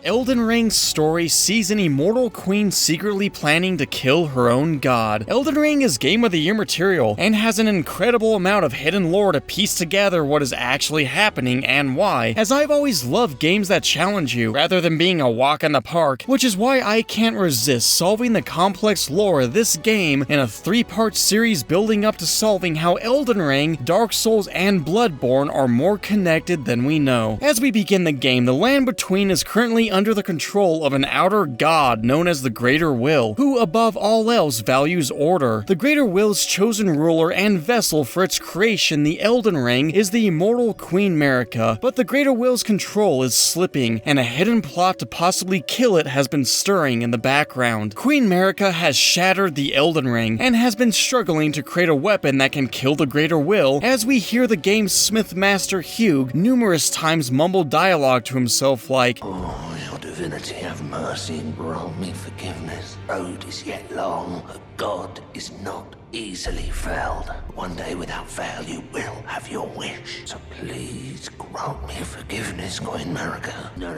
Elden Ring's story sees an immortal queen secretly planning to kill her own god. Elden Ring is Game of the Year material, and has an incredible amount of hidden lore to piece together what is actually happening and why, as I've always loved games that challenge you, rather than being a walk in the park, which is why I can't resist solving the complex lore of this game in a 3-part series building up to solving how Elden Ring, Dark Souls, and Bloodborne are more connected than we know. As we begin the game, the land between is currently under the control of an outer god known as the Greater Will, who above all else values order. The Greater Will's chosen ruler and vessel for its creation, the Elden Ring, is the immortal Queen Marika, but the Greater Will's control is slipping, and a hidden plot to possibly kill it has been stirring in the background. Queen Marika has shattered the Elden Ring, and has been struggling to create a weapon that can kill the Greater Will, as we hear the game's Smith Master Hugh numerous times mumble dialogue to himself like, "Oh, your divinity have mercy and grant me forgiveness. Road is yet long, but God is not easily felled. One day without fail you will have your wish. So please grant me forgiveness, Queen Marika. No.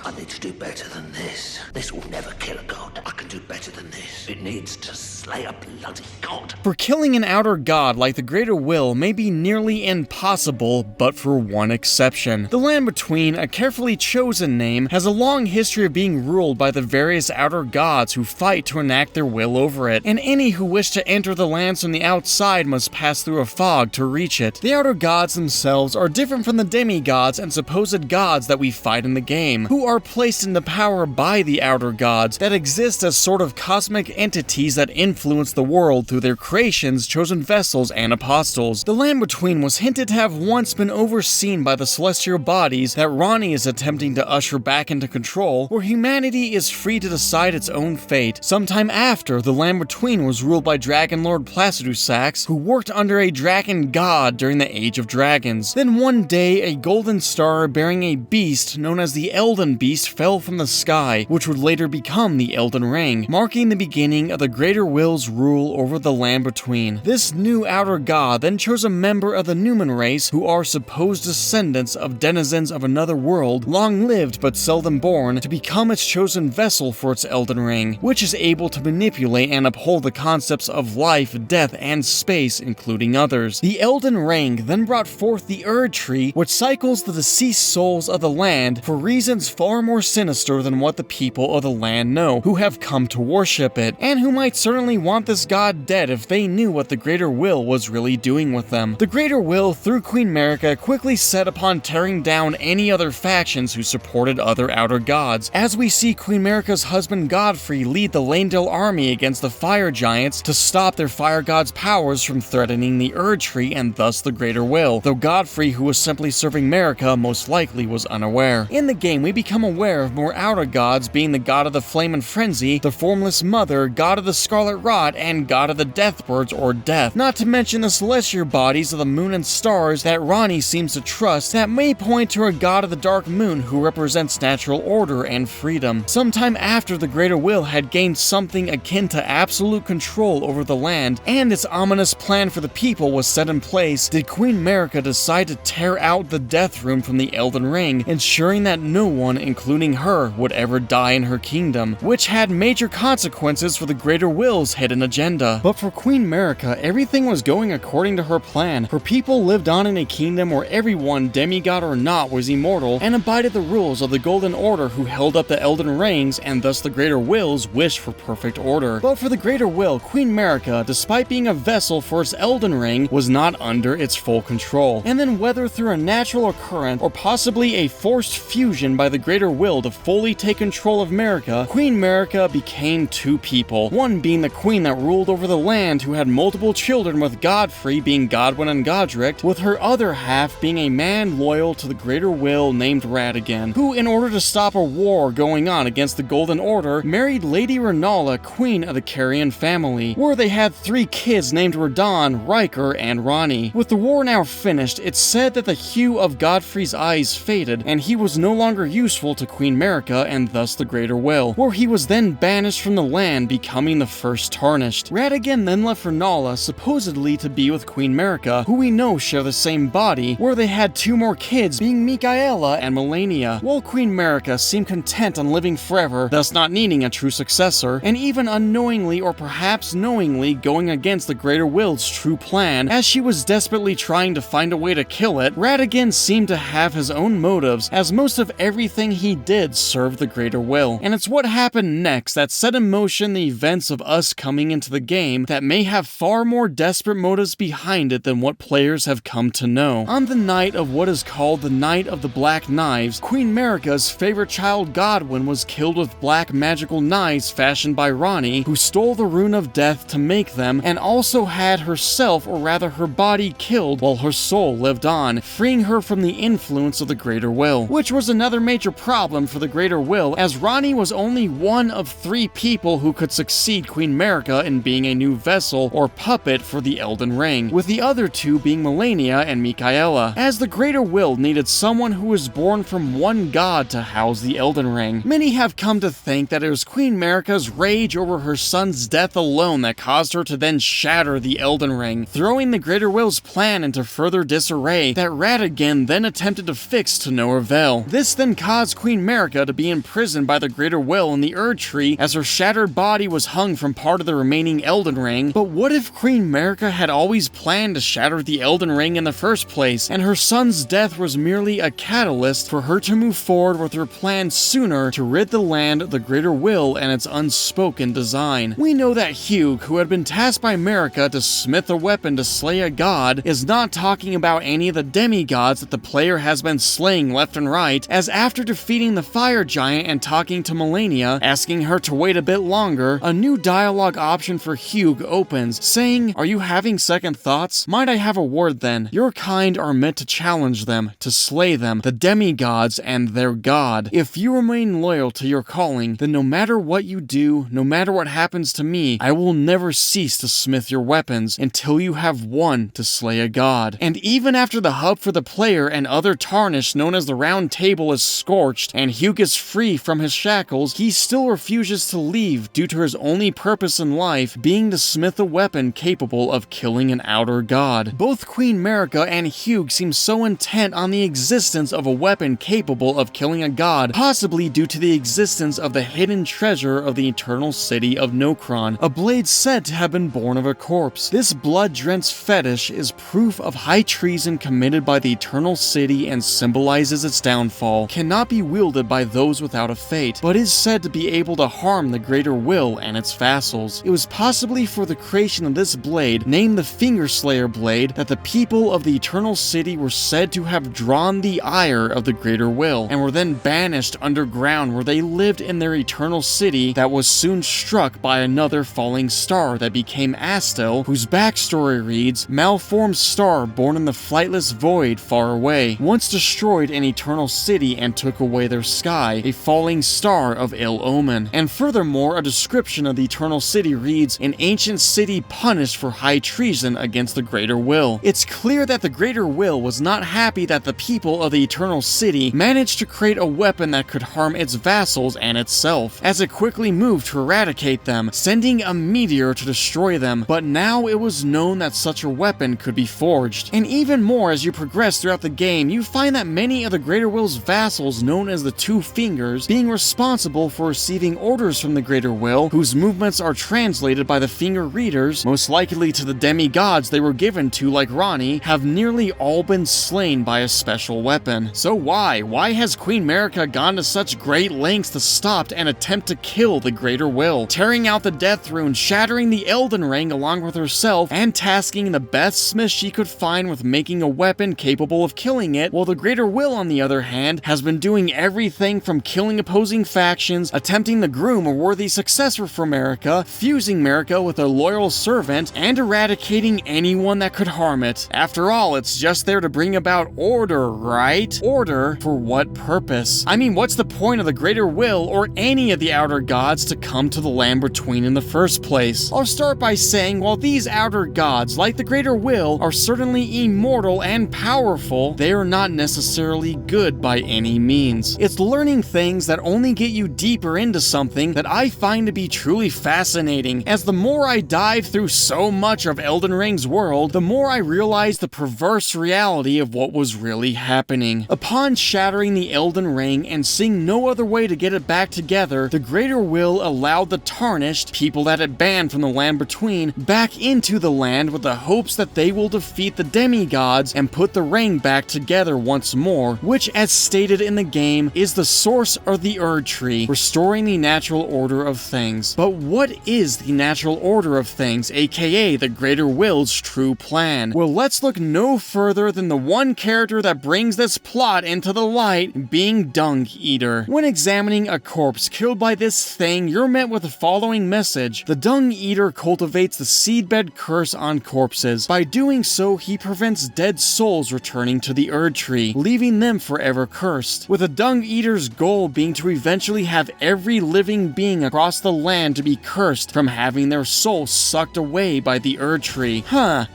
I need to do better than this. This will never kill a god. I can do better than this. It needs to slay a bloody god." For killing an outer god like the Greater Will may be nearly impossible, but for one exception. The Land Between, a carefully chosen name, has a long history of being ruled by the various outer gods who fight to enact their will over it, and any who wish to enter the lands from the outside must pass through a fog to reach it. The outer gods themselves are different from the demigods and supposed gods that we fight in the game, who are placed into power by the outer gods that exist as sort of cosmic entities that influence the world through their creations, chosen vessels, and apostles. The Land Between was hinted to have once been overseen by the celestial bodies that Ranni is attempting to usher back into control, where humanity is free to decide its own fate. Sometime after, the Land Between was ruled by Dragon Lord Placidusax, who worked under a dragon god during the Age of Dragons. Then one day, a golden star bearing a beast known as the Elden Beast fell from the sky, which would later become the Elden Ring, marking the beginning of the Greater Will's rule over the Land Between. This new outer god then chose a member of the Numen race, who are supposed descendants of denizens of another world, long-lived but seldom born, to become its chosen vessel for its Elden Ring, which is able to manipulate and uphold the concepts of life, death, and space, including others. The Elden Ring then brought forth the Erd Tree, which cycles the deceased souls of the land for reasons far more sinister than what the people of the land know, who have come to worship it, and who might certainly want this god dead if they knew what the Greater Will was really doing with them. The Greater Will, through Queen Marika, quickly set upon tearing down any other factions who supported other outer gods, as we see Queen Marika's husband Godfrey lead the Leyndell army against the fire giants to stop their fire god's powers from threatening the Erd Tree and thus the Greater Will, though Godfrey, who was simply serving Marika, most likely was unaware. In the game, we become aware of more outer gods, being the god of the Flame and Frenzy, the Formless Mother, god of the Scarlet Rot, and god of the Deathbirds or Death, not to mention the celestial bodies of the moon and stars that Ranni seems to trust that may point to a god of the Dark Moon who represents natural order and freedom. Sometime after the Greater Will had gained something akin to absolute control over the land, and its ominous plan for the people was set in place, did Queen Marika decide to tear out the Death Rune from the Elden Ring, ensuring that no one, including her, would ever die in her kingdom, which had major consequences for the Greater Will's hidden agenda. But for Queen Marika, everything was going according to her plan. Her people lived on in a kingdom where everyone, demigod or not, was immortal, and abided the rules of the Golden Order, who held up the Elden Rings, and thus the Greater Will's wish for perfect order. But for the Greater Will, Queen Marika, despite being a vessel for its Elden Ring, was not under its full control. And then whether through a natural occurrence, or possibly a forced fusion by the Greater Will to fully take control of Marika, Queen Marika became two people, one being the queen that ruled over the land, who had multiple children, with Godfrey being Godwyn and Godric, with her other half being a man loyal to the Greater Will named Radagon, who, in order to stop a war going on against the Golden Order, married Lady Rennala, queen of the Carian family, where they had 3 kids named Radahn, Riker, and Ranni. With the war now finished, it's said that the hue of Godfrey's eyes faded, and he was no longer useful useful to Queen Marika and thus the Greater Will, where he was then banished from the land, becoming the first Tarnished. Radagon then left Rennala supposedly to be with Queen Marika, who we know share the same body, where they had 2 more kids, being Mikaela and Malenia, while Queen Marika seemed content on living forever, thus not needing a true successor, and even unknowingly or perhaps knowingly going against the Greater Will's true plan, as she was desperately trying to find a way to kill it. Radagon seemed to have his own motives, as most of everything he did served the Greater Will, and it's what happened next that set in motion the events of us coming into the game that may have far more desperate motives behind it than what players have come to know. On the night of what is called the Night of the Black Knives, Queen Marika's favorite child Godwyn was killed with black magical knives fashioned by Ranni, who stole the Rune of Death to make them, and also had herself, or rather her body, killed while her soul lived on, freeing her from the influence of the Greater Will, which was another major problem for the Greater Will, as Ranni was only one of 3 people who could succeed Queen Marika in being a new vessel or puppet for the Elden Ring, with the other 2 being Malenia and Mikaela, as the Greater Will needed someone who was born from one god to house the Elden Ring. Many have come to think that it was Queen Marika's rage over her son's death alone that caused her to then shatter the Elden Ring, throwing the Greater Will's plan into further disarray that Radagon then attempted to fix to no avail. This then caused Queen Marika to be imprisoned by the Greater Will in the Erd Tree, as her shattered body was hung from part of the remaining Elden Ring. But what if Queen Marika had always planned to shatter the Elden Ring in the first place, and her son's death was merely a catalyst for her to move forward with her plan sooner to rid the land of the Greater Will and its unspoken design? We know that Hugh, who had been tasked by Marika to smith a weapon to slay a god, is not talking about any of the demigods that the player has been slaying left and right, as after defeating the fire giant and talking to Malenia, asking her to wait a bit longer, a new dialogue option for Hugh opens, saying, "Are you having second thoughts? Might I have a word then? Your kind are meant to challenge them, to slay them, the demigods and their god. If you remain loyal to your calling, then no matter what you do, no matter what happens to me, I will never cease to smith your weapons until you have won to slay a god." And even after the hub for the player and other Tarnished known as the Round Table is scorched and Hugh is free from his shackles, he still refuses to leave due to his only purpose in life being to smith a weapon capable of killing an outer god. Both Queen Marika and Hugh seem so intent on the existence of a weapon capable of killing a god, possibly due to the existence of the hidden treasure of the eternal city of Nokron, a blade said to have been born of a corpse. This blood-drenched fetish is proof of high treason committed by the eternal city and symbolizes its downfall, cannot be wielded by those without a fate, but is said to be able to harm the Greater Will and its vassals. It was possibly for the creation of this blade, named the Fingerslayer Blade, that the people of the Eternal City were said to have drawn the ire of the Greater Will, and were then banished underground, where they lived in their eternal city that was soon struck by another falling star that became Astel, whose backstory reads, "Malformed star born in the flightless void far away, once destroyed an eternal city and took away their sky, a falling star of ill omen." And furthermore, a description of the eternal city reads, "An ancient city punished for high treason against the Greater Will." It's clear that the Greater Will was not happy that the people of the eternal city managed to create a weapon that could harm its vassals and itself, as it quickly moved to eradicate them, sending a meteor to destroy them. But now it was known that such a weapon could be forged. And even more, as you progress throughout the game, you find that many of the Greater Will's vassals, known as the Two Fingers, being responsible for receiving orders from the Greater Will, whose movements are translated by the finger readers, most likely to the demigods they were given to like Ranni, have nearly all been slain by a special weapon. So why? Why has Queen Marika gone to such great lengths to stop and attempt to kill the Greater Will, tearing out the Death Rune, shattering the Elden Ring along with herself, and tasking the best smith she could find with making a weapon capable of killing it, while the Greater Will, on the other hand, has been doing everything from killing opposing factions, attempting to groom a worthy successor for Marika, fusing Marika with a loyal servant, and eradicating anyone that could harm it. After all, it's just there to bring about order, right? Order for what purpose? I mean, what's the point of the Greater Will or any of the Outer Gods to come to the Land Between in the first place? I'll start by saying, while these Outer Gods, like the Greater Will, are certainly immortal and powerful, they are not necessarily good by any means. means. It's learning things that only get you deeper into something that I find to be truly fascinating, as the more I dive through so much of Elden Ring's world, the more I realize the perverse reality of what was really happening. Upon shattering the Elden Ring and seeing no other way to get it back together, the Greater Will allowed the Tarnished, people that it banned from the Land Between, back into the land with the hopes that they will defeat the demigods and put the ring back together once more, which, as stated in the game, is the source of the Erd Tree, restoring the natural order of things. But what is the natural order of things, aka the Greater Will's true plan? Well, let's look no further than the one character that brings this plot into the light, being Dung Eater. When examining a corpse killed by this thing, you're met with the following message: the Dung Eater cultivates the seedbed curse on corpses. By doing so, he prevents dead souls returning to the Erd Tree, leaving them forever cursed, with the Dung Eater's goal being to eventually have every living being across the land to be cursed from having their soul sucked away by the Erd Tree.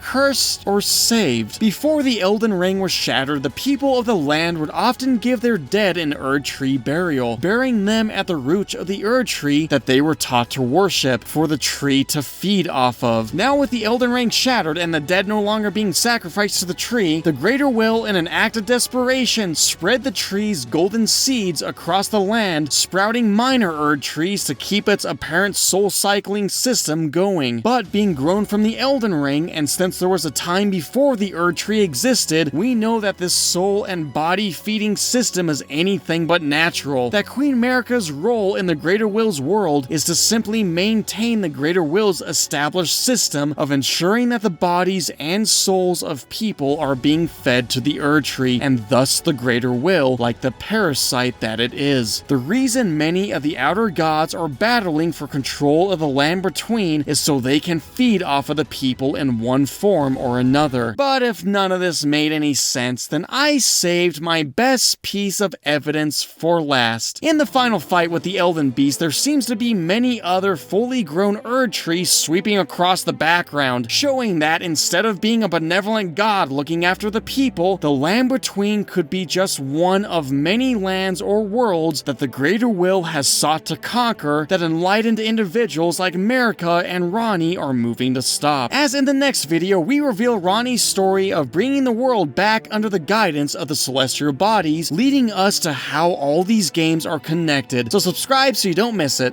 Cursed or saved? Before the Elden Ring was shattered, the people of the land would often give their dead an Erd Tree burial, burying them at the root of the Erd Tree that they were taught to worship, for the tree to feed off of. Now with the Elden Ring shattered and the dead no longer being sacrificed to the tree, the Greater Will, in an act of desperation, spread the tree's golden seeds across the land, sprouting minor Erd trees to keep its apparent soul-cycling system going. But being grown from the Elden Ring, and since there was a time before the Erd Tree existed, we know that this soul and body feeding system is anything but natural. That Queen Marika's role in the Greater Will's world is to simply maintain the Greater Will's established system of ensuring that the bodies and souls of people are being fed to the Erd Tree, and thus the Greater Will, like the parasite that it is. The reason many of the outer gods are battling for control of the Land Between is so they can feed off of the people in one form or another. But if none of this made any sense, then I saved my best piece of evidence for last. In the final fight with the Elden Beast, there seems to be many other fully grown Erd trees sweeping across the background, showing that instead of being a benevolent god looking after the people, the Land Between could be just one of many lands or worlds that the Greater Will has sought to conquer, that enlightened individuals like Marika and Ranni are moving to stop. As in the next video, we reveal Ranni's story of bringing the world back under the guidance of the celestial bodies, leading us to how all these games are connected. So subscribe so you don't miss it.